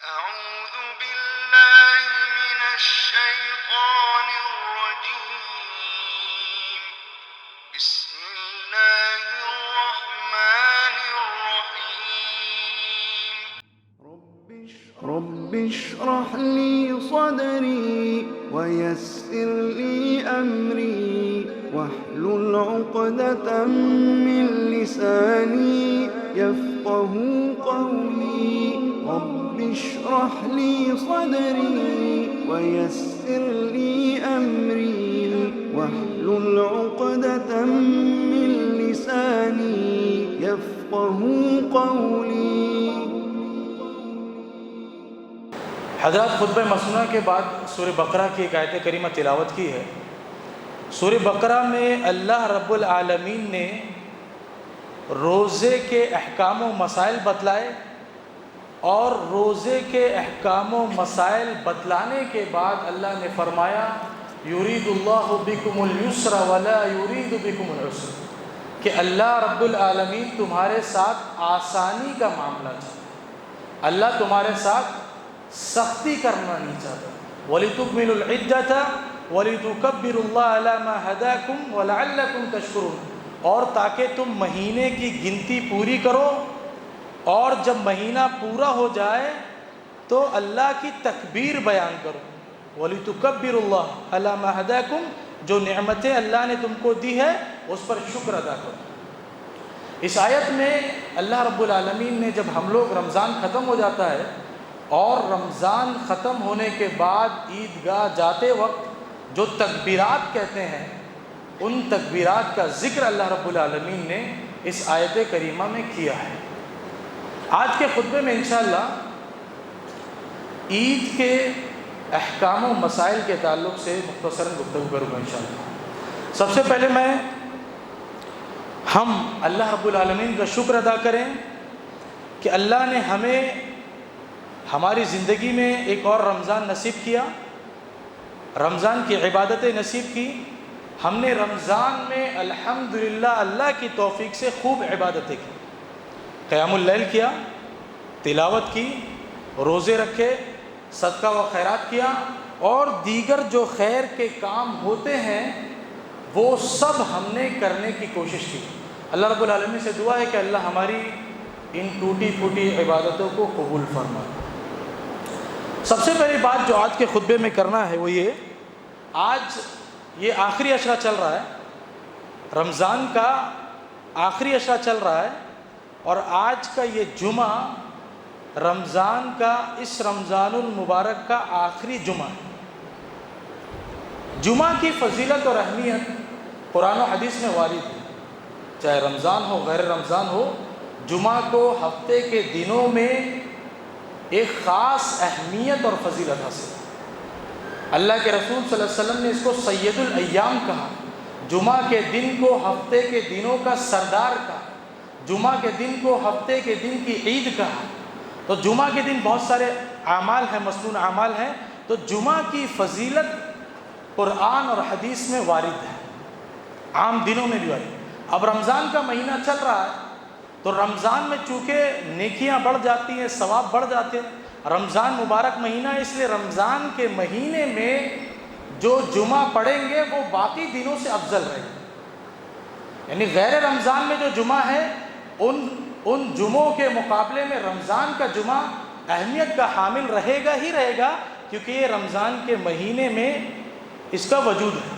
أعوذ بالله من الشيطان الرجيم. بسم الله الرحمن الرحيم. رب اشرح لي صدري ويسر لي أمري واحلل عقدة من لساني يفقه قولي. رب اشرح لي صدري ويسر لي أمري واحلل عقدة من لساني يفقه قولي. حضرات خطبہ مسنونہ کے بعد سورہ بقرہ کی ایک آیت کریمہ تلاوت کی ہے. سورہ بقرہ میں اللہ رب العالمین نے روزے کے احکام و مسائل بتلائے اور روزے کے احکام و مسائل بتلانے کے بعد اللہ نے فرمایا یرید اللہ بکم اليسر ولا یرید بکم العسر، کہ اللہ رب العالمین تمہارے ساتھ آسانی کا معاملہ چاہتا ہے، اللہ تمہارے ساتھ سختی کرنا نہیں چاہتا. وَلِتُكْمِلُوا الْعِدَّةَ وَلِتُكَبِّرُوا اللَّهَ عَلَى مَا هَدَاكُمْ وَلَعَلَّكُمْ تَشْكُرُونَ، اور تاکہ تم مہینے کی گنتی پوری کرو اور جب مہینہ پورا ہو جائے تو اللہ کی تکبیر بیان کرو. وَلِتُكَبِّرُوا اللَّهَ عَلَى مَا هَدَاكُمْ، جو نعمتیں اللہ نے تم کو دی ہے اس پر شکر ادا کرو. اس آیت میں اللہ رب العالمین نے جب ہم لوگ رمضان ختم ہو جاتا ہے اور رمضان ختم ہونے کے بعد عیدگاہ جاتے وقت جو تکبیرات کہتے ہیں ان تکبیرات کا ذکر اللہ رب العالمین نے اس آیت کریمہ میں کیا ہے. آج کے خطبے میں انشاءاللہ عید کے احکام و مسائل کے تعلق سے مختصراً گفتگو کروں گا انشاءاللہ. سب سے پہلے ہم اللہ رب العالمین کا شکر ادا کریں کہ اللہ نے ہمیں ہماری زندگی میں ایک اور رمضان نصیب کیا، رمضان کی عبادتیں نصیب کی. ہم نے رمضان میں الحمدللہ اللہ کی توفیق سے خوب عبادتیں کی، قیام اللیل کیا، تلاوت کی، روزے رکھے، صدقہ و خیرات کیا اور دیگر جو خیر کے کام ہوتے ہیں وہ سب ہم نے کرنے کی کوشش کی. اللہ رب العالمین سے دعا ہے کہ اللہ ہماری ان ٹوٹی پھوٹی عبادتوں کو قبول فرمائے. سب سے پہلی بات جو آج کے خطبے میں کرنا ہے وہ آج یہ آخری عشرہ چل رہا ہے، رمضان کا آخری عشرہ چل رہا ہے اور آج کا یہ جمعہ رمضان کا اس رمضان المبارک کا آخری جمعہ ہے. جمعہ کی فضیلت اور اہمیت قرآن و حدیث میں وارد ہے، چاہے رمضان ہو غیر رمضان ہو، جمعہ کو ہفتے کے دنوں میں ایک خاص اہمیت اور فضیلت حاصل ہے. اللہ کے رسول صلی اللہ علیہ وسلم نے اس کو سید الایام کہا، جمعہ کے دن کو ہفتے کے دنوں کا سردار کہا، جمعہ کے دن کو ہفتے کے دن کی عید کہا. تو جمعہ کے دن بہت سارے اعمال ہیں، مسنون اعمال ہیں، تو جمعہ کی فضیلت قرآن اور حدیث میں وارد ہے، عام دنوں میں بھی وارد ہے. اب رمضان کا مہینہ چل رہا ہے تو رمضان میں چونکہ نیکیاں بڑھ جاتی ہیں، ثواب بڑھ جاتے ہیں. رمضان مبارک مہینہ ہے، اس لیے رمضان کے مہینے میں جو جمعہ پڑھیں گے وہ باقی دنوں سے افضل رہے گا. یعنی غیر رمضان میں جو جمعہ ہے ان جمعوں کے مقابلے میں رمضان کا جمعہ اہمیت کا حامل رہے گا ہی رہے گا، کیونکہ یہ رمضان کے مہینے میں اس کا وجود ہے.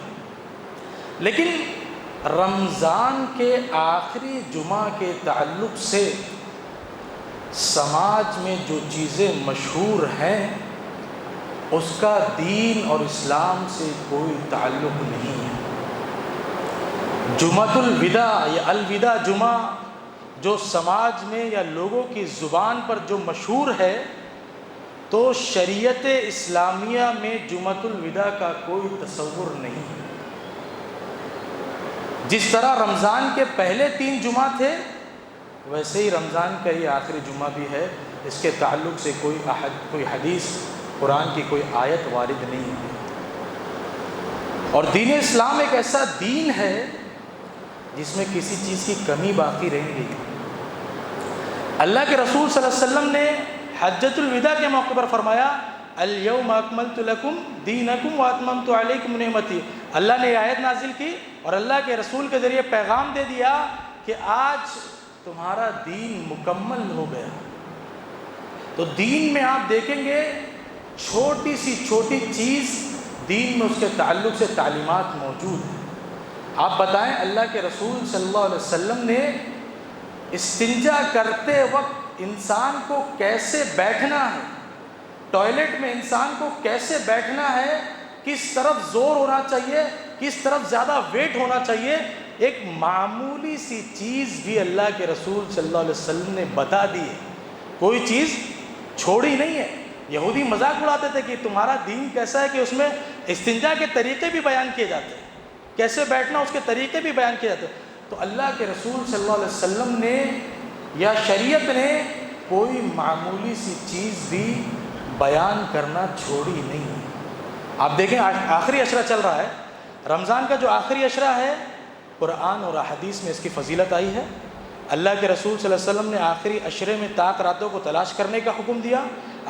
لیکن رمضان کے آخری جمعہ کے تعلق سے سماج میں جو چیزیں مشہور ہیں اس کا دین اور اسلام سے کوئی تعلق نہیں ہے. جمعۃ الوداع یا الوداع جمعہ جو سماج میں یا لوگوں کی زبان پر جو مشہور ہے، تو شریعت اسلامیہ میں جمعۃ الوداع کا کوئی تصور نہیں ہے. جس طرح رمضان کے پہلے 3 جمعہ تھے ویسے ہی رمضان کا یہ آخری جمعہ بھی ہے. اس کے تعلق سے کوئی حدیث قرآن کی کوئی آیت وارد نہیں ہے. اور دین اسلام ایک ایسا دین ہے جس میں کسی چیز کی کمی باقی رہیں گی. اللہ کے رسول صلی اللہ علیہ وسلم نے حجۃ الوداع کے موقع پر فرمایا الیوم اکملت لکم دینکم واتممت علیکم نعمتی. اللہ نے یہ آیت نازل کی اور اللہ کے رسول کے ذریعے پیغام دے دیا کہ آج تمہارا دین مکمل ہو گیا. تو دین میں آپ دیکھیں گے چھوٹی سی چھوٹی چیز دین میں اس کے تعلق سے تعلیمات موجود ہیں. آپ بتائیں اللہ کے رسول صلی اللہ علیہ وسلم نے استنجا کرتے وقت انسان کو کیسے بیٹھنا ہے، ٹوائلٹ میں انسان کو کیسے بیٹھنا ہے، کس طرف زور ہونا چاہیے، کس طرف زیادہ ویٹ ہونا چاہیے، ایک معمولی سی چیز بھی اللہ کے رسول صلی اللہ علیہ وسلم نے بتا دی ہے. کوئی چیز چھوڑی نہیں ہے. یہودی مذاق اڑاتے تھے کہ تمہارا دین کیسا ہے کہ اس میں استنجا کے طریقے بھی بیان کیے جاتے ہیں، کیسے بیٹھنا اس کے طریقے بھی بیان کیے جاتے ہیں. تو اللہ کے رسول صلی اللہ علیہ وسلم نے یا شریعت نے کوئی معمولی سی چیز بھی بیان کرنا چھوڑی نہیں. آپ دیکھیں آخری عشرہ چل رہا ہے، رمضان کا جو آخری عشرہ ہے قرآن اور احادیث میں اس کی فضیلت آئی ہے. اللہ کے رسول صلی اللہ علیہ وسلم نے آخری عشرے میں طاق راتوں کو تلاش کرنے کا حکم دیا.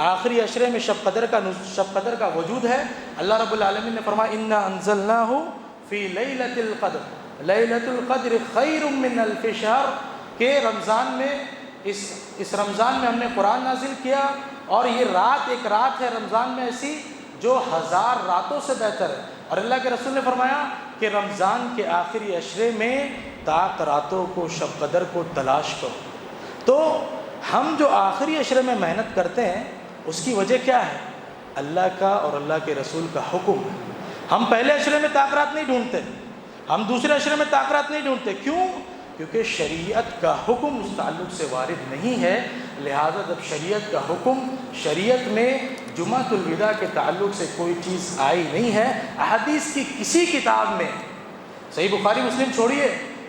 آخری عشرے میں شب قدر کا وجود ہے. اللہ رب العالمین نے فرمایا انا انزلناہ فی لیلۃ القدر لیلۃ القدر خیر من الف شہر، کہ رمضان میں اس رمضان میں ہم نے قرآن نازل کیا اور یہ رات ایک رات ہے رمضان میں ایسی جو 1000 راتوں سے بہتر ہے. اور اللہ کے رسول نے فرمایا کہ رمضان کے آخری عشرے میں طاق راتوں کو شب قدر کو تلاش کرو. تو ہم جو آخری عشرے میں محنت کرتے ہیں اس کی وجہ کیا ہے؟ اللہ کا اور اللہ کے رسول کا حکم ہے. ہم پہلے عشرے میں طاق رات نہیں ڈھونڈتے، ہم دوسرے عشرے میں طاق رات نہیں ڈھونڈتے. کیوں؟ کیونکہ شریعت کا حکم اس تعلق سے وارد نہیں ہے. لہذا جب شریعت کا حکم، شریعت میں جمعۃ الوداع کے تعلق سے کوئی چیز آئی نہیں ہے، احادیث کی کسی کتاب میں، صحیح بخاری مسلم چھوڑیے،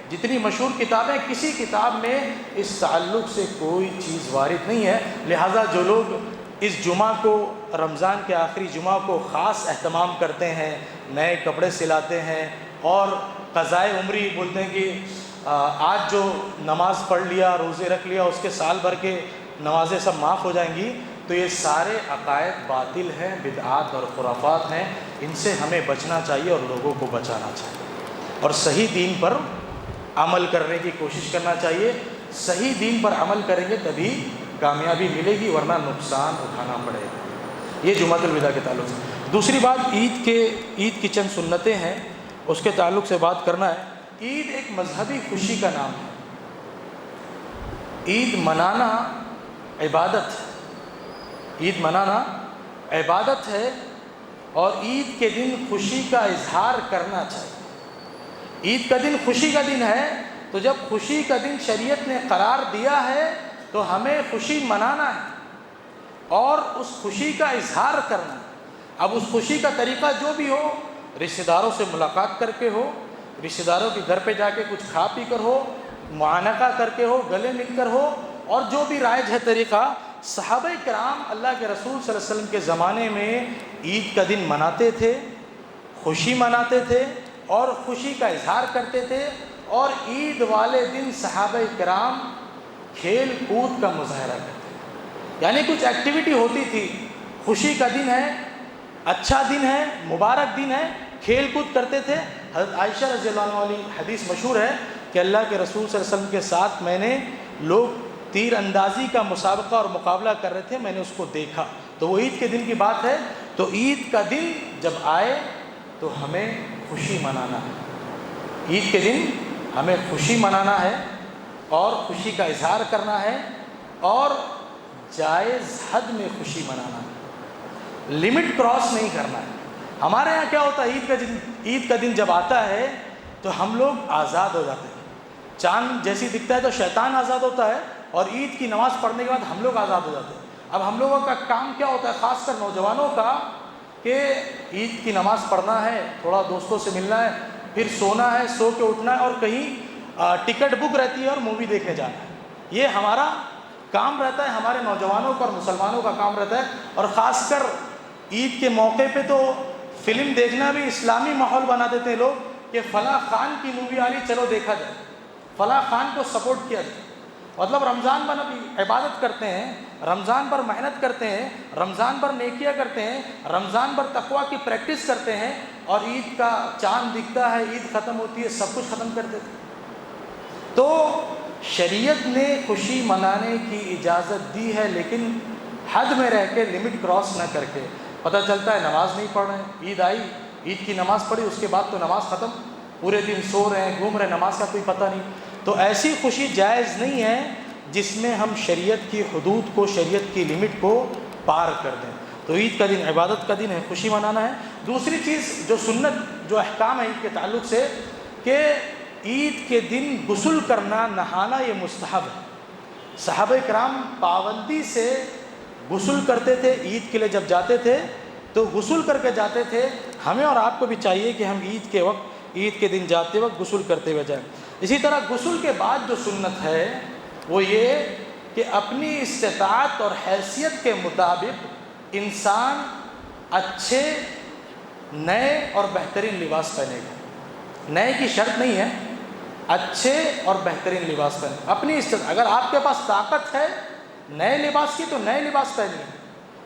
جتنی مشہور کتابیں، کسی کتاب میں اس تعلق سے کوئی چیز وارد نہیں ہے. لہذا جو لوگ اس جمعہ کو، رمضان کے آخری جمعہ کو خاص اہتمام کرتے ہیں، نئے کپڑے سلاتے ہیں اور قضائے عمری بولتے ہیں کہ آج جو نماز پڑھ لیا، روزے رکھ لیا، اس کے سال بھر کے نمازیں سب معاف ہو جائیں گی، تو یہ سارے عقائد باطل ہیں، بدعات اور خرافات ہیں. ان سے ہمیں بچنا چاہیے اور لوگوں کو بچانا چاہیے اور صحیح دین پر عمل کرنے کی کوشش کرنا چاہیے. صحیح دین پر عمل کریں گے تبھی کامیابی ملے گی، ورنہ نقصان اٹھانا پڑے گا. یہ جمعۃ الوداع کے تعلق سے. دوسری بات عید کی چند سنتیں ہیں، اس کے تعلق سے بات کرنا ہے. عید ایک مذہبی خوشی کا نام ہے. عید منانا عبادت ہے، عید منانا عبادت ہے اور عید کے دن خوشی کا اظہار کرنا چاہیے. عید کا دن خوشی کا دن ہے، تو جب خوشی کا دن شریعت نے قرار دیا ہے تو ہمیں خوشی منانا ہے اور اس خوشی کا اظہار کرنا ہے. اب اس خوشی کا طریقہ جو بھی ہو، رشتہ داروں سے ملاقات کر کے ہو، رشتہ داروں کے گھر پہ جا کے کچھ کھا پی کر ہو، معانقہ کر کے ہو، گلے مل کر ہو، اور جو بھی رائج ہے طریقہ. صحابہ کرام اللہ کے رسول صلی اللہ علیہ وسلم کے زمانے میں عید کا دن مناتے تھے، خوشی مناتے تھے اور خوشی کا اظہار کرتے تھے. اور عید والے دن صحابہ کرام کھیل کود کا مظاہرہ کرتے تھے، یعنی کچھ ایکٹیویٹی ہوتی تھی. خوشی کا دن ہے، اچھا دن ہے، مبارک دن ہے، کھیل کود کرتے تھے. حضرت عائشہ رضی اللہ عنہ والی حدیث مشہور ہے کہ اللہ کے رسول صلی اللہ علیہ وسلم کے ساتھ میں نے لوگ تیر اندازی کا مسابقہ اور مقابلہ کر رہے تھے، میں نے اس کو دیکھا. تو وہ عید کے دن کی بات ہے. تو عید کا دن جب آئے تو ہمیں خوشی منانا ہے. عید کے دن ہمیں خوشی منانا ہے اور خوشی کا اظہار کرنا ہے اور جائز حد میں خوشی منانا ہے، لمٹ کراس نہیں کرنا ہے. ہمارے یہاں کیا ہوتا ہے، عید کا دن جب آتا ہے تو ہم لوگ آزاد ہو جاتے ہیں. چاند جیسی دکھتا ہے تو شیطان آزاد ہوتا ہے اور عید کی نماز پڑھنے کے بعد ہم لوگ آزاد ہو جاتے ہیں. اب ہم لوگوں کا کام کیا ہوتا ہے، خاص کر نوجوانوں کا، کہ عید کی نماز پڑھنا ہے، تھوڑا دوستوں سے ملنا ہے، پھر سونا ہے، سو کے اٹھنا ہے اور کہیں ٹکٹ بک رہتی ہے اور مووی دیکھنے جانا ہے. یہ ہمارا کام رہتا ہے، ہمارے نوجوانوں کا اور مسلمانوں کا کام رہتا ہے. اور خاص کر عید کے موقع پہ تو فلم دیکھنا بھی اسلامی ماحول بنا دیتے ہیں لوگ، کہ فلاں خان کی مووی آ رہی، چلو دیکھا جائے، فلاں خان کو سپورٹ کیا جائے. مطلب رمضان پر ابھی عبادت کرتے ہیں، رمضان پر محنت کرتے ہیں، رمضان پر نیکیاں کرتے ہیں، رمضان پر تقویٰ کی پریکٹس کرتے ہیں، اور عید کا چاند دکھتا ہے، عید ختم ہوتی ہے، سب کچھ ختم کر دیتے ہیں۔ تو شریعت نے خوشی منانے کی اجازت دی ہے، لیکن حد میں رہ کے، لمٹ کراس نہ کر کے۔ پتہ چلتا ہے نماز نہیں پڑھ رہے ہیں، عید آئی، عید کی نماز پڑھی، اس کے بعد تو نماز ختم، پورے دن سو رہے ہیں، گھوم رہے ہیں، نماز کا کوئی پتہ نہیں۔ تو ایسی خوشی جائز نہیں ہے جس میں ہم شریعت کی حدود کو، شریعت کی لمٹ کو پار کر دیں۔ تو عید کا دن عبادت کا دن ہے، خوشی منانا ہے۔ دوسری چیز جو سنت، جو احکام ہے عید کے تعلق سے، کہ عید کے دن غسل کرنا، نہانا، یہ مستحب ہے۔ صحابہ کرام پابندی سے غسل کرتے تھے، عید کے لیے جب جاتے تھے تو غسل کر کے جاتے تھے۔ ہمیں اور آپ کو بھی چاہیے کہ ہم عید کے وقت، عید کے دن جاتے وقت غسل کرتے ہوئے جائیں۔ اسی طرح غسل کے بعد جو سنت ہے وہ یہ کہ اپنی استطاعت اور حیثیت کے مطابق انسان اچھے، نئے اور بہترین لباس پہنے گا۔ نئے کی شرط نہیں ہے، اچھے اور بہترین لباس پہنے، اپنی استطاعت۔ اگر آپ کے پاس طاقت ہے نئے لباس کی تو نئے لباس پہنیے،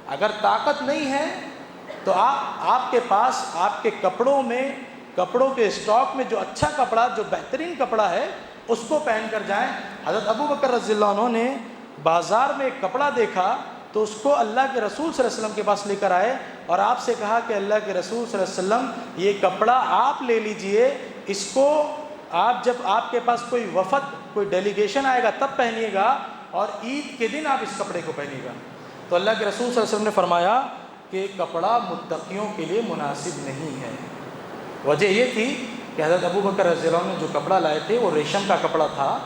اگر طاقت نہیں ہے تو آپ کے پاس، آپ کے کپڑوں میں، کپڑوں کے اسٹاک میں جو اچھا کپڑا، جو بہترین کپڑا ہے اس کو پہن کر جائیں۔ حضرت ابو بکر رضی اللہ عنہ نے بازار میں ایک کپڑا دیکھا تو اس کو اللہ کے رسول صلی اللہ علیہ وسلم کے پاس لے کر آئے اور آپ سے کہا کہ اللہ کے رسول صلی اللہ علیہ وسلم یہ کپڑا آپ لے لیجئے، اس کو آپ جب آپ کے پاس کوئی وفد، کوئی ڈیلیگیشن آئے گا تب پہنیے گا، اور عید کے دن آپ اس کپڑے کو پہنیے گا۔ تو اللہ کے رسول صلی اللہ علیہ وسلم نے فرمایا کہ کپڑا متقیوں کے لیے مناسب نہیں ہے۔ وجہ یہ تھی کہ حضرت ابو بکر رضی اللہ عنہ نے جو کپڑا لائے تھے وہ ریشم کا کپڑا تھا،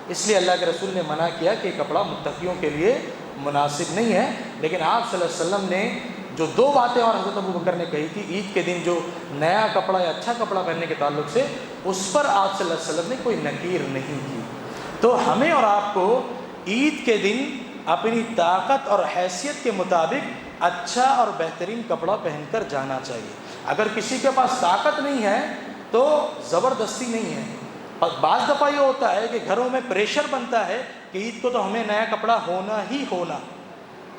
اس لیے اللہ کے رسول نے منع کیا کہ یہ کپڑا متقیوں کے لیے مناسب نہیں ہے۔ لیکن آپ صلی اللہ علیہ وسلم نے جو دو باتیں اور حضرت ابو بکر نے کہی تھی عید کے دن، جو نیا کپڑا یا اچھا کپڑا پہننے کے تعلق سے، اس پر آپ صلی اللہ علیہ وسلم نے کوئی نکیر نہیں کی۔ تو ہمیں اور آپ کو عید کے دن اپنی طاقت اور حیثیت کے مطابق اچھا اور بہترین کپڑا پہن کر جانا چاہیے۔ اگر کسی کے پاس طاقت نہیں ہے تو زبردستی نہیں ہے۔ بعض دفعہ یہ ہوتا ہے کہ گھروں میں پریشر بنتا ہے کہ عید کو تو ہمیں نیا کپڑا ہونا ہی ہونا۔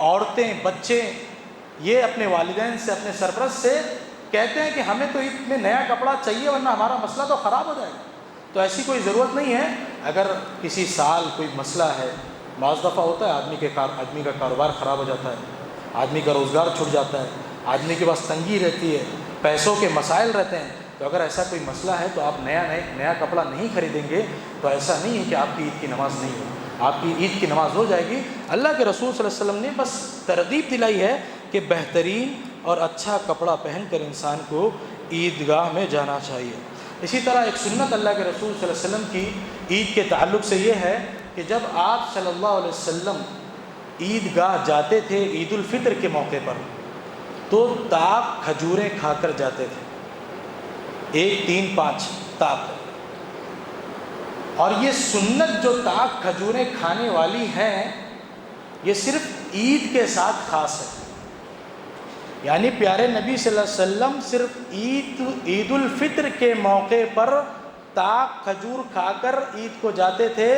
عورتیں، بچے یہ اپنے والدین سے، اپنے سرپرست سے کہتے ہیں کہ ہمیں تو عید میں نیا کپڑا چاہیے ورنہ ہمارا مسئلہ تو خراب ہو جائے گا۔ تو ایسی کوئی ضرورت نہیں ہے۔ اگر کسی سال کوئی مسئلہ ہے، بعض دفعہ ہوتا ہے آدمی کا کاروبار خراب ہو جاتا ہے، آدمی کا روزگار چھوٹ جاتا ہے، آدمی کے پاس تنگی رہتی ہے، پیسوں کے مسائل رہتے ہیں، تو اگر ایسا کوئی مسئلہ ہے تو آپ نیا کپڑا نہیں خریدیں گے تو ایسا نہیں ہے کہ آپ کی عید کی نماز نہیں ہو، آپ کی عید کی نماز ہو جائے گی۔ اللہ کے رسول صلی اللہ علیہ وسلم نے بس ترغیب دلائی ہے کہ بہترین اور اچھا کپڑا پہن کر انسان کو عیدگاہ میں جانا چاہیے۔ اسی طرح ایک سنت اللہ کے رسول صلی اللہ علیہ وسلم کی عید کے تعلق سے یہ ہے کہ جب آپ صلی اللہ علیہ وسلم عیدگاہ جاتے تھے عید الفطر کے موقع پر تو تاک کھجوریں کھا کر جاتے تھے، 1 3 5 تاک۔ اور یہ سنت جو تاک کھجوریں کھانے والی ہیں یہ صرف عید کے ساتھ خاص ہے، یعنی پیارے نبی صلی اللہ علیہ وسلم صرف عید الفطر کے موقع پر تاک کھجور کھا کر عید کو جاتے تھے،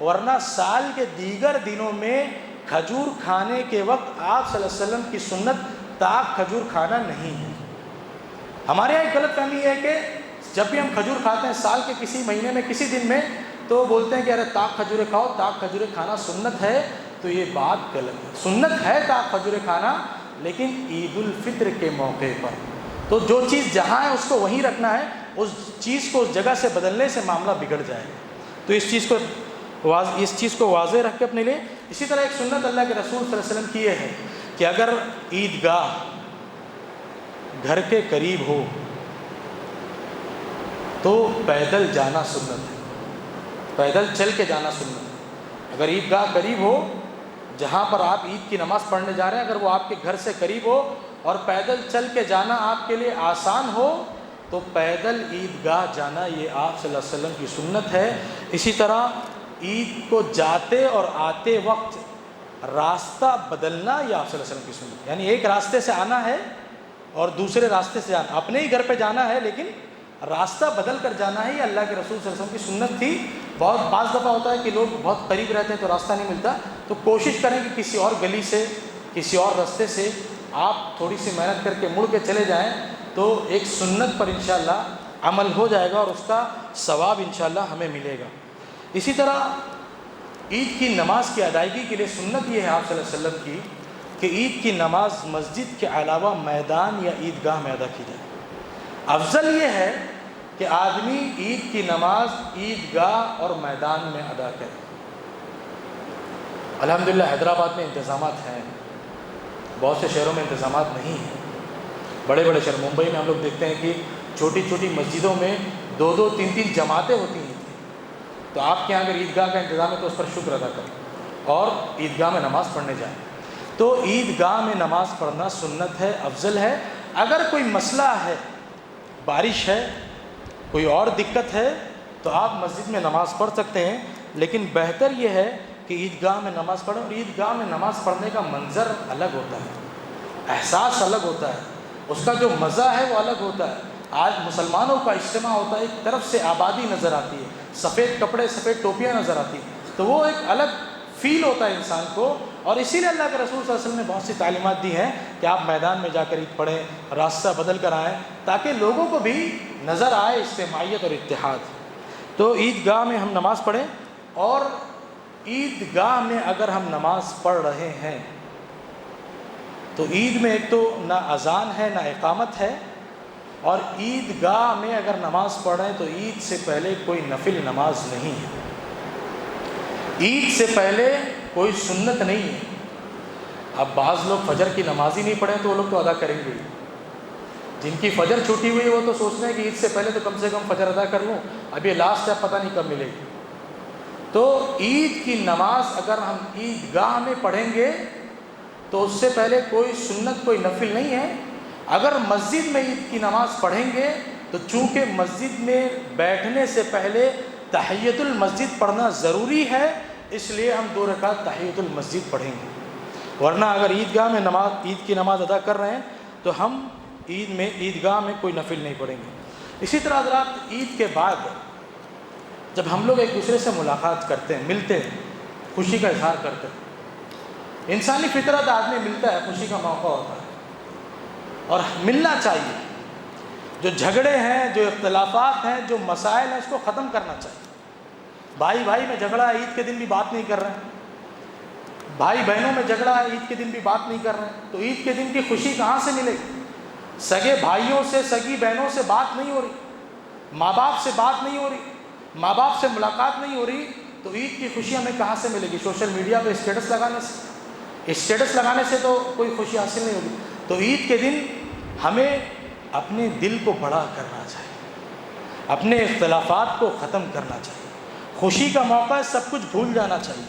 ورنہ سال کے دیگر دنوں میں کھجور کھانے کے وقت آپ صلی اللہ علیہ وسلم کی سنت تاک کھجور کھانا نہیں ہے۔ ہمارے یہاں ایک غلط فہمی ہے کہ جب بھی ہم کھجور کھاتے ہیں سال کے کسی مہینے میں، کسی دن میں، تو بولتے ہیں کہ ارے تاک کھجوریں کھاؤ، تاک کھجوریں کھانا سنت ہے، تو یہ بات غلط ہے۔ سنت ہے تاک کھجوریں کھانا، لیکن عید الفطر کے موقع پر۔ تو جو چیز جہاں ہے اس کو وہیں رکھنا ہے، اس چیز کو اس جگہ سے بدلنے سے معاملہ بگڑ جائے گا۔ تو اس چیز کو واضح رکھ کے اپنے لیے۔ اسی طرح ایک سنت اللہ کے رسول صلی اللہ علیہ وسلم کی یہ ہے کہ اگر عیدگاہ گھر کے قریب ہو تو پیدل جانا سنت ہے، پیدل چل کے جانا سنت ہے۔ اگر عیدگاہ قریب ہو، جہاں پر آپ عید کی نماز پڑھنے جا رہے ہیں، اگر وہ آپ کے گھر سے قریب ہو اور پیدل چل کے جانا آپ کے لیے آسان ہو تو پیدل عیدگاہ جانا یہ آپ صلی اللہ علیہ وسلم کی سنت ہے۔ اسی طرح عید کو جاتے اور آتے وقت راستہ بدلنا یہ آپ صلی اللہ علیہ وسلم کی سنت، یعنی ایک راستے سے آنا ہے اور دوسرے راستے سے جانا، اپنے ہی گھر پہ جانا ہے لیکن راستہ بدل کر جانا ہے، یہ اللہ کے رسول صلی اللہ علیہ وسلم کی سنت تھی۔ بعض دفعہ ہوتا ہے کہ لوگ بہت قریب رہتے ہیں تو راستہ نہیں ملتا، تو کوشش کریں کہ کسی اور گلی سے، کسی اور راستے سے آپ تھوڑی سی محنت کر کے مڑ کے چلے جائیں، تو ایک سنت پر انشاءاللہ عمل ہو جائے گا اور اس کا ثواب انشاءاللہ ہمیں ملے گا۔ اسی طرح عید کی نماز کی ادائیگی کے لیے سنت یہ ہے آپ صلی اللہ علیہ وسلم کی کہ عید کی نماز مسجد کے علاوہ میدان یا عیدگاہ میں ادا کی جائے۔ افضل یہ ہے کہ آدمی عید کی نماز عیدگاہ اور میدان میں ادا کرے۔ الحمدللہ حیدرآباد میں انتظامات ہیں، بہت سے شہروں میں انتظامات نہیں ہیں۔ بڑے بڑے شہر، ممبئی میں ہم لوگ دیکھتے ہیں کہ چھوٹی چھوٹی مسجدوں میں 2 3 جماعتیں ہوتی ہیں۔ تو آپ کے یہاں اگر عیدگاہ کا انتظام ہے تو اس پر شکر ادا کریں اور عیدگاہ میں نماز پڑھنے جائیں۔ تو عیدگاہ میں نماز پڑھنا سنت ہے، افضل ہے۔ اگر کوئی مسئلہ ہے، بارش ہے، کوئی اور دقت ہے، تو آپ مسجد میں نماز پڑھ سکتے ہیں، لیکن بہتر یہ ہے کہ عیدگاہ میں نماز پڑھیں۔ اور عیدگاہ میں نماز پڑھنے کا منظر الگ ہوتا ہے، احساس الگ ہوتا ہے، اس کا جو مزہ ہے وہ الگ ہوتا ہے۔ آج مسلمانوں کا اجتماع ہوتا ہے، ایک طرف سے آبادی نظر آتی ہے، سفید کپڑے، سفید ٹوپیاں نظر آتی ہیں، تو وہ ایک الگ فیل ہوتا ہے انسان کو۔ اور اسی لیے اللہ کے رسول صلی اللہ علیہ وسلم نے بہت سی تعلیمات دی ہیں کہ آپ میدان میں جا کر عید پڑھیں، راستہ بدل کر آئیں، تاکہ لوگوں کو بھی نظر آئے اجتماعیت اور اتحاد۔ تو عیدگاہ میں ہم نماز پڑھیں، اور عیدگاہ میں اگر ہم نماز پڑھ رہے ہیں تو عید میں ایک تو نہ اذان ہے نہ اقامت ہے، اور عیدگاہ میں اگر نماز پڑھ رہے ہیں تو عید سے پہلے کوئی نفل نماز نہیں ہے، عید سے پہلے کوئی سنت نہیں ہے۔ اب بعض لوگ فجر کی نماز ہی نہیں پڑھیں تو وہ لوگ تو ادا کریں گے، جن کی فجر چھوٹی ہوئی وہ تو سوچتے ہیں کہ عید سے پہلے تو کم سے کم فجر ادا کر لوں، اب یہ لاسٹ ہے پتہ نہیں کب ملے گی۔ تو عید کی نماز اگر ہم عیدگاہ میں پڑھیں گے تو اس سے پہلے کوئی سنت، کوئی نفل نہیں ہے۔ اگر مسجد میں عید کی نماز پڑھیں گے تو چونکہ مسجد میں بیٹھنے سے پہلے تحیۃ المسجد پڑھنا ضروری ہے، اس لیے ہم 2 رکعت تحیۃ المسجد پڑھیں گے، ورنہ اگر عیدگاہ میں عید کی نماز ادا کر رہے ہیں تو ہم عیدگاہ میں کوئی نفل نہیں پڑھیں گے۔ اسی طرح حضرات عید کے بعد جب ہم لوگ ایک دوسرے سے ملاقات کرتے ہیں، ملتے ہیں، خوشی کا اظہار کرتے ہیں، انسانی فطرت آدمی ملتا ہے، خوشی کا موقع ہوتا ہے اور ملنا چاہیے۔ جو جھگڑے ہیں، جو اختلافات ہیں، جو مسائل ہیں، اس کو ختم کرنا چاہیے۔ بھائی بھائی میں جھگڑا ہے، عید کے دن بھی بات نہیں کر رہے ہیں، بھائی بہنوں میں جھگڑا ہے، عید کے دن بھی بات نہیں کر رہے ہیں، تو عید کے دن کی خوشی کہاں سے ملے گی؟ سگے بھائیوں سے، سگی بہنوں سے بات نہیں ہو رہی، ماں باپ سے بات نہیں ہو رہی، ماں باپ سے ملاقات نہیں ہو رہی، تو عید کی خوشی ہمیں کہاں سے ملے گی؟ سوشل میڈیا پہ اسٹیٹس لگانے سے تو کوئی خوشی حاصل نہیں ہوگی۔ تو عید کے دن ہمیں اپنے دل کو بڑا کرنا چاہیے، اپنے اختلافات کو ختم کرنا چاہیے، خوشی کا موقع ہے، سب کچھ بھول جانا چاہیے،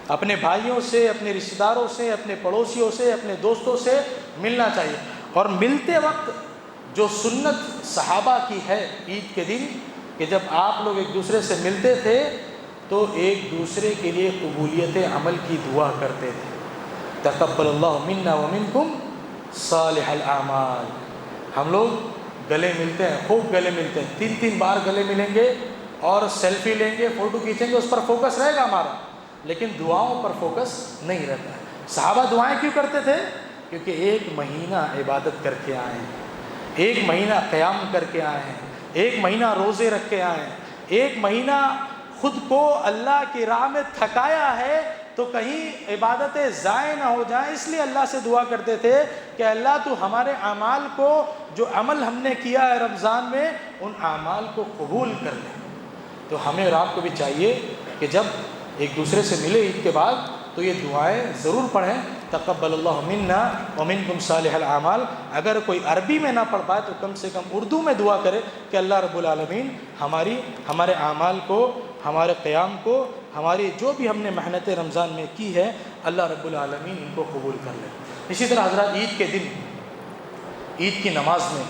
اپنے بھائیوں سے، اپنے رشتہ داروں سے، اپنے پڑوسیوں سے، اپنے دوستوں سے ملنا چاہیے۔ اور ملتے وقت جو سنت صحابہ کی ہے عید کے دن، کہ جب آپ لوگ ایک دوسرے سے ملتے تھے تو ایک دوسرے کے لیے قبولیت عمل کی دعا کرتے تھے، تقبل اللہ منا ومنکم صالح الاعمال۔ ہم لوگ گلے ملتے ہیں، خوب گلے ملتے ہیں، 3 بار گلے ملیں گے اور سیلفی لیں گے، فوٹو کھینچیں گے، اس پر فوکس رہے گا ہمارا، لیکن دعاؤں پر فوکس نہیں رہتا ہے۔ صحابہ دعائیں کیوں کرتے تھے؟ کیونکہ 1 مہینہ عبادت کر کے آئے ہیں، 1 مہینہ قیام کر کے آئے ہیں، 1 مہینہ روزے رکھ کے آئے ہیں، 1 مہینہ خود کو اللہ کی راہ میں تھکایا ہے، تو کہیں عبادتیں ضائع نہ ہو جائیں، اس لیے اللہ سے دعا کرتے تھے کہ اللہ تو ہمارے اعمال کو، جو عمل ہم نے کیا ہے رمضان میں، ان اعمال کو قبول کر لیں۔ تو ہمیں اور آپ کو بھی چاہیے کہ جب ایک دوسرے سے ملے عید کے بعد تو یہ دعائیں ضرور پڑھیں، تقبل اللہ منا ومنکم صالح الاعمال۔ اگر کوئی عربی میں نہ پڑھ پائے تو کم سے کم اردو میں دعا کرے کہ اللہ رب العالمین ہمارے اعمال کو، ہمارے قیام کو، ہماری جو بھی ہم نے محنت رمضان میں کی ہے، اللہ رب العالمین ان کو قبول کر لے۔ اسی طرح حضرات عید کے دن، عید کی نماز میں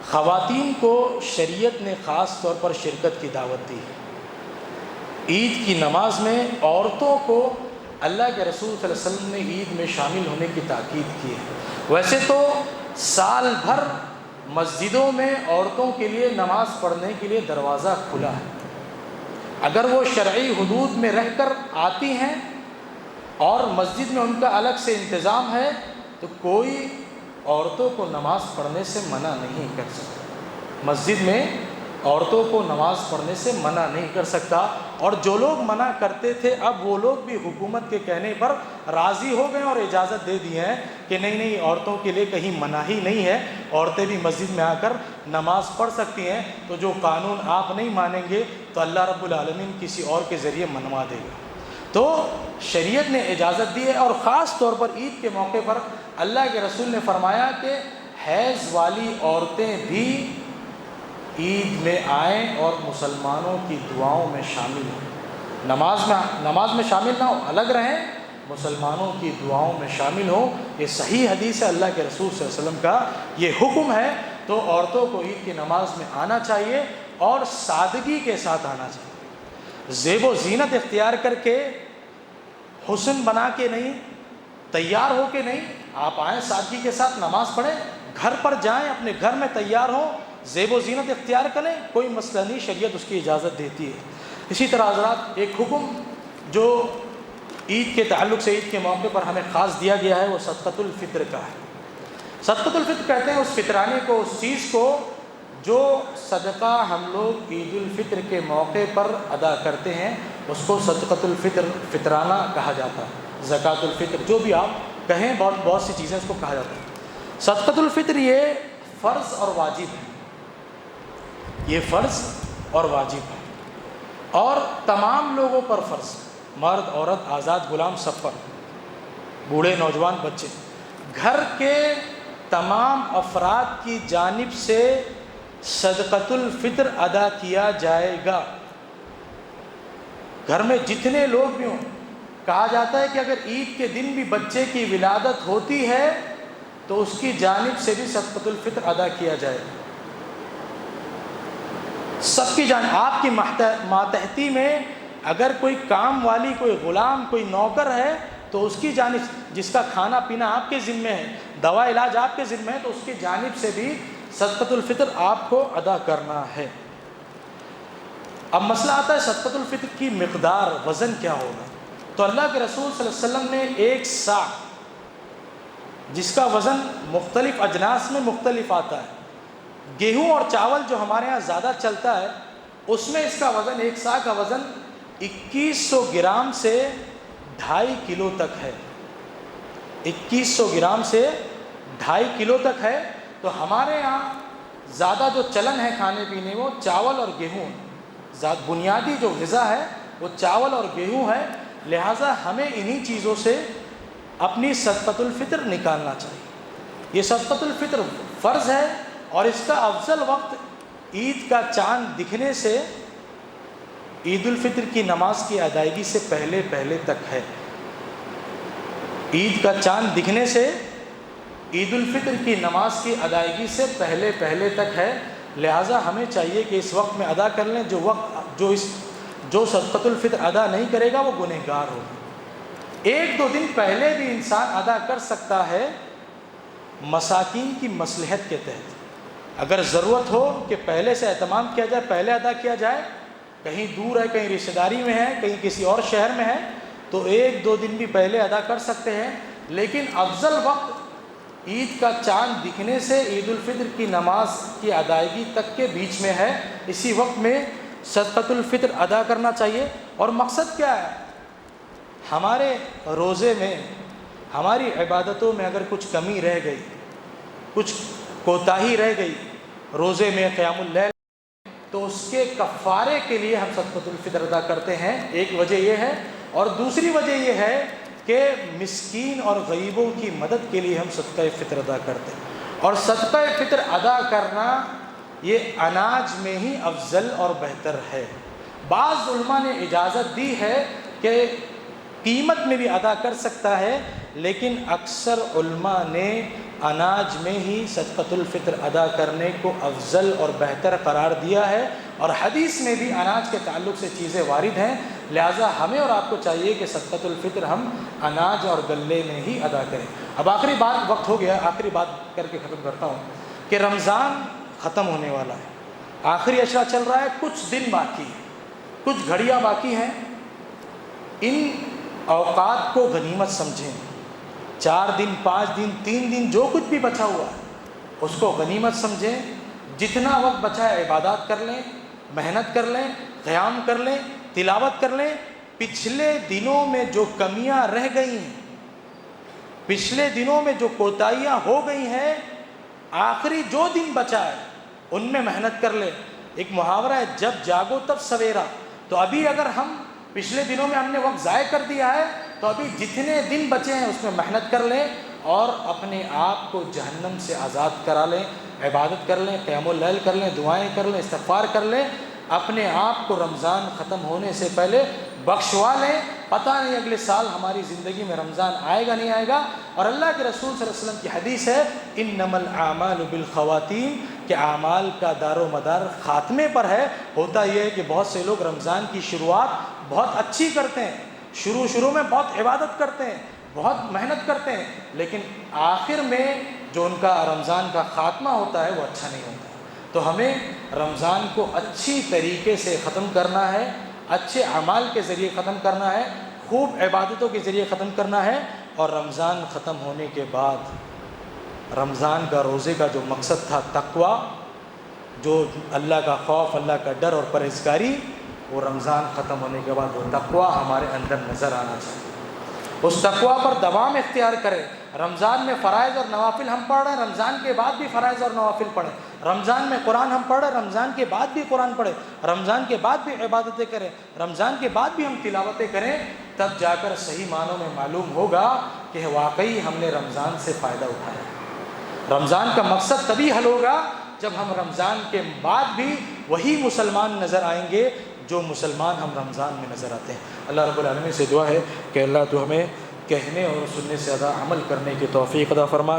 خواتین کو شریعت نے خاص طور پر شرکت کی دعوت دی ہے۔ عید کی نماز میں عورتوں کو اللہ کے رسول صلی اللہ علیہ وسلم نے عید میں شامل ہونے کی تاکید کی ہے۔ ویسے تو سال بھر مسجدوں میں عورتوں کے لیے نماز پڑھنے کے لیے دروازہ کھلا ہے، اگر وہ شرعی حدود میں رہ کر آتی ہیں اور مسجد میں ان کا الگ سے انتظام ہے تو کوئی عورتوں کو نماز پڑھنے سے منع نہیں کر سکتا، مسجد میں عورتوں کو نماز پڑھنے سے منع نہیں کر سکتا۔ اور جو لوگ منع کرتے تھے اب وہ لوگ بھی حکومت کے کہنے پر راضی ہو گئے اور اجازت دے دی ہے کہ نہیں عورتوں کے لیے کہیں مناہی نہیں ہے، عورتیں بھی مسجد میں آ کر نماز پڑھ سکتی ہیں۔ تو جو قانون آپ نہیں مانیں گے تو اللہ رب العالمین کسی اور کے ذریعے منوا دے گا۔ تو شریعت نے اجازت دی ہے، اور خاص طور پر عید کے موقع پر اللہ کے رسول نے فرمایا کہ حیض والی عورتیں بھی عید میں آئیں اور مسلمانوں کی دعاؤں میں شامل ہوں، نماز میں شامل نہ ہو، الگ رہیں، مسلمانوں کی دعاؤں میں شامل ہوں۔ یہ صحیح حدیث ہے، اللہ کے رسول صلی اللہ علیہ وسلم کا یہ حکم ہے۔ تو عورتوں کو عید کی نماز میں آنا چاہیے اور سادگی کے ساتھ آنا چاہیے، زیب و زینت اختیار کر کے، حسن بنا کے نہیں، تیار ہو کے نہیں، آپ آئیں سادگی کے ساتھ نماز پڑھیں، گھر پر جائیں، اپنے گھر میں تیار ہوں، زیب و زینت اختیار کریں، کوئی مسئلہ نہیں، شریعت اس کی اجازت دیتی ہے۔ اسی طرح حضرات ایک حکم جو عید کے تعلق سے عید کے موقع پر ہمیں خاص دیا گیا ہے وہ صدقۃ الفطر کا ہے۔ صدقۃ الفطر کہتے ہیں اس فطرانے کو، اس چیز کو جو صدقہ ہم لوگ عید الفطر کے موقع پر ادا کرتے ہیں، اس کو صدقۃ الفطر، فطرانہ کہا جاتا ہے، زکوٰۃ الفطر، جو بھی آپ کہیں، بہت سی چیزیں اس کو کہا جاتا ہے۔ صدقۃ الفطر یہ فرض اور واجب ہے، یہ فرض اور واجب ہے، اور تمام لوگوں پر فرض، مرد عورت آزاد غلام سب پر، بوڑھے نوجوان بچے، گھر کے تمام افراد کی جانب سے صدقۃ الفطر ادا کیا جائے گا۔ گھر میں جتنے لوگ بھی ہوں، کہا جاتا ہے کہ اگر عید کے دن بھی بچے کی ولادت ہوتی ہے تو اس کی جانب سے بھی صدقۃ الفطر ادا کیا جائے گا، سب کی جانب۔ آپ کی ماتحتی میں اگر کوئی کام والی، کوئی غلام، کوئی نوکر ہے تو اس کی جانب، جس کا کھانا پینا آپ کے ذمہ ہے، دوا علاج آپ کے ذمہ ہے، تو اس کی جانب سے بھی صدقۃ الفطر آپ کو ادا کرنا ہے۔ اب مسئلہ آتا ہے صدقۃ الفطر کی مقدار، وزن کیا ہوگا؟ تو اللہ کے رسول صلی اللہ علیہ وسلم نے ایک سا، جس کا وزن مختلف اجناس میں مختلف آتا ہے، گیہوں اور چاول جو ہمارے ہاں زیادہ چلتا ہے اس میں اس کا وزن، ایک سا کا وزن 2100 گرام سے 2.5 کلو تک ہے، 2100 گرام سے 2.5 کلو تک ہے۔ تو ہمارے یہاں زیادہ جو چلن ہے کھانے پینے وہ چاول اور گیہوں، بنیادی جو غذا ہے وہ چاول اور گیہوں ہے، لہٰذا ہمیں انہی چیزوں سے اپنی صدقۃ الفطر نکالنا چاہیے۔ یہ صدقۃ الفطر فرض ہے، اور اس کا افضل وقت عید کا چاند دکھنے سے عید الفطر کی نماز کی ادائیگی سے پہلے تک ہے۔ عید کا چاند دکھنے سے عید الفطر کی نماز کی ادائیگی سے پہلے تک ہے، لہٰذا ہمیں چاہیے کہ اس وقت میں ادا کر لیں۔ جو صدقۃ الفطر ادا نہیں کرے گا وہ گنہگار ہوگا۔ 1-2 دن پہلے بھی انسان ادا کر سکتا ہے، مساکین کی مصلحت کے تحت۔ اگر ضرورت ہو کہ پہلے سے اہتمام کیا جائے، پہلے ادا کیا جائے، کہیں دور ہے، کہیں رشتہ داری میں ہے، کہیں کسی اور شہر میں ہے، تو 1-2 دن بھی پہلے ادا کر سکتے ہیں، لیکن افضل وقت عید کا چاند دکھنے سے عید الفطر کی نماز کی ادائیگی تک کے بیچ میں ہے۔ اسی وقت میں صدقۃ الفطر ادا کرنا چاہیے۔ اور مقصد کیا ہے؟ ہمارے روزے میں، ہماری عبادتوں میں اگر کچھ کمی رہ گئی، کچھ کوتاہی رہ گئی روزے میں، قیام اللیل، تو اس کے کفارے کے لیے ہم صدقۃ الفطر ادا کرتے ہیں۔ ایک وجہ یہ ہے، اور دوسری وجہ یہ ہے کہ مسکین اور غریبوں کی مدد کے لیے ہم صدقہ فطر ادا کرتے ہیں۔ اور صدقہ فطر ادا کرنا یہ اناج میں ہی افضل اور بہتر ہے۔ بعض علماء نے اجازت دی ہے کہ قیمت میں بھی ادا کر سکتا ہے، لیکن اکثر علماء نے اناج میں ہی صدقۃ الفطر ادا کرنے کو افضل اور بہتر قرار دیا ہے، اور حدیث میں بھی اناج کے تعلق سے چیزیں وارد ہیں، لہٰذا ہمیں اور آپ کو چاہیے کہ صدقۃ الفطر ہم اناج اور غلے میں ہی ادا کریں۔ اب آخری بات، وقت ہو گیا، آخری بات کر کے ختم کرتا ہوں کہ رمضان ختم ہونے والا ہے، آخری عشرہ چل رہا ہے، کچھ دن باقی ہے، کچھ گھڑیاں باقی ہیں، ان اوقات کو غنیمت سمجھیں. 4 دن 5 دن 3 دن جو کچھ بھی بچا ہوا ہے اس کو غنیمت سمجھیں. جتنا وقت بچا ہے عبادات کر لیں، محنت کر لیں، قیام کر لیں، تلاوت کر لیں. پچھلے دنوں میں جو کمیاں رہ گئی ہیں، پچھلے دنوں میں جو کوتاہیاں ہو گئی ہیں، آخری جو دن بچا ہے ان میں محنت کر لیں. ایک محاورہ ہے، جب جاگو تب سویرا. تو ابھی اگر ہم پچھلے دنوں میں ہم نے وقت ضائع کر دیا ہے تو ابھی جتنے دن بچے ہیں اس میں محنت کر لیں اور اپنے آپ کو جہنم سے آزاد کرا لیں. عبادت کر لیں، قیام اللیل کر لیں، دعائیں کر لیں، استغفار کر لیں. اپنے آپ کو رمضان ختم ہونے سے پہلے بخشوا لیں. پتہ نہیں اگلے سال ہماری زندگی میں رمضان آئے گا نہیں آئے گا. اور اللہ کے رسول صلی اللہ علیہ وسلم کی حدیث ہے، انما الاعمال بالخواتیم، کہ اعمال کا دار و مدار خاتمے پر ہے. ہوتا یہ ہے کہ بہت سے لوگ رمضان کی شروعات بہت اچھی کرتے ہیں، شروع میں بہت عبادت کرتے ہیں، بہت محنت کرتے ہیں، لیکن آخر میں جو ان کا رمضان کا خاتمہ ہوتا ہے وہ اچھا نہیں ہوتا. تو ہمیں رمضان کو اچھی طریقے سے ختم کرنا ہے، اچھے اعمال کے ذریعے ختم کرنا ہے، خوب عبادتوں کے ذریعے ختم کرنا ہے. اور رمضان ختم ہونے کے بعد رمضان کا روزے کا جو مقصد تھا تقویٰ، جو اللہ کا خوف، اللہ کا ڈر اور پرہیزگاری، وہ رمضان ختم ہونے کے بعد وہ تقویٰ ہمارے اندر نظر آنا چاہیے. اس تقویٰ پر دوام اختیار کریں. رمضان میں فرائض اور نوافل ہم پڑھ رہے ہیں، رمضان کے بعد بھی فرائض اور نوافل پڑھیں. رمضان میں قرآن ہم پڑھ رہے ہیں، رمضان کے بعد بھی قرآن پڑھیں. رمضان کے بعد بھی عبادتیں کریں، رمضان کے بعد بھی ہم تلاوتیں کریں. تب جا کر صحیح معنوں میں معلوم ہوگا کہ واقعی ہم نے رمضان سے فائدہ اٹھایا. رمضان کا مقصد تبھی حل ہوگا جب ہم رمضان کے بعد بھی وہی مسلمان نظر آئیں گے جو مسلمان ہم رمضان میں نظر آتے ہیں. اللہ رب العالمین سے دعا ہے کہ اللہ تو ہمیں کہنے اور سننے سے زیادہ عمل کرنے کی توفیق عطا فرما.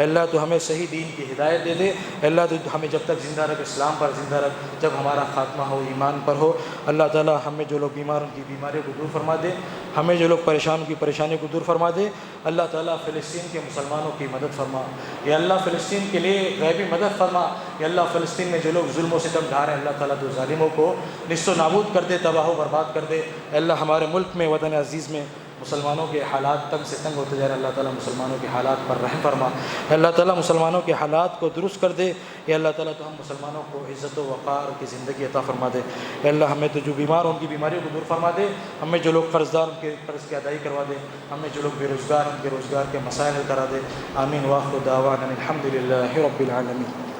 اللہ تو ہمیں صحیح دین کی ہدایت دے دے. اللہ تو ہمیں جب تک زندہ رکھ اسلام پر زندہ رکھ، جب ہمارا خاتمہ ہو ایمان پر ہو. اللہ تعالیٰ ہمیں جو لوگ بیمار ان کی بیماریوں کو دور فرما دے، ہمیں جو لوگ پریشان ان کی پریشانیوں کو دور فرما دے. اللہ تعالیٰ فلسطین کے مسلمانوں کی مدد فرما. یا اللہ فلسطین کے لیے غیبی مدد فرما. یا اللہ فلسطین میں جو لوگ ظلم و ستم ڈھا رہے ہیں، اللہ تعالیٰ تو ظالموں کو نصف و نابود کر دے، تباہ و برباد کر دے. اللہ ہمارے ملک میں، وطن عزیز میں مسلمانوں کے حالات تنگ سے تنگ ہوتے جا رہے ہیں، اللہ تعالیٰ مسلمانوں کے حالات پر رحم فرما. اللہ تعالیٰ مسلمانوں کے حالات کو درست کر دے. یا اللہ تعالیٰ تو ہم مسلمانوں کو عزت و وقار کی زندگی عطا فرما دے. یا اللہ ہمیں تو جو بیمار ہیں ان کی بیماریوں کو دور فرما دے. ہمیں جو لوگ قرض دار ان کے قرض کی ادائیگی کروا دے. ہمیں جو لوگ بے روزگار ان کے روزگار کے مسائل حل کرا دے. آمین. واخر دعوانا الحمد للہ رب العالمین.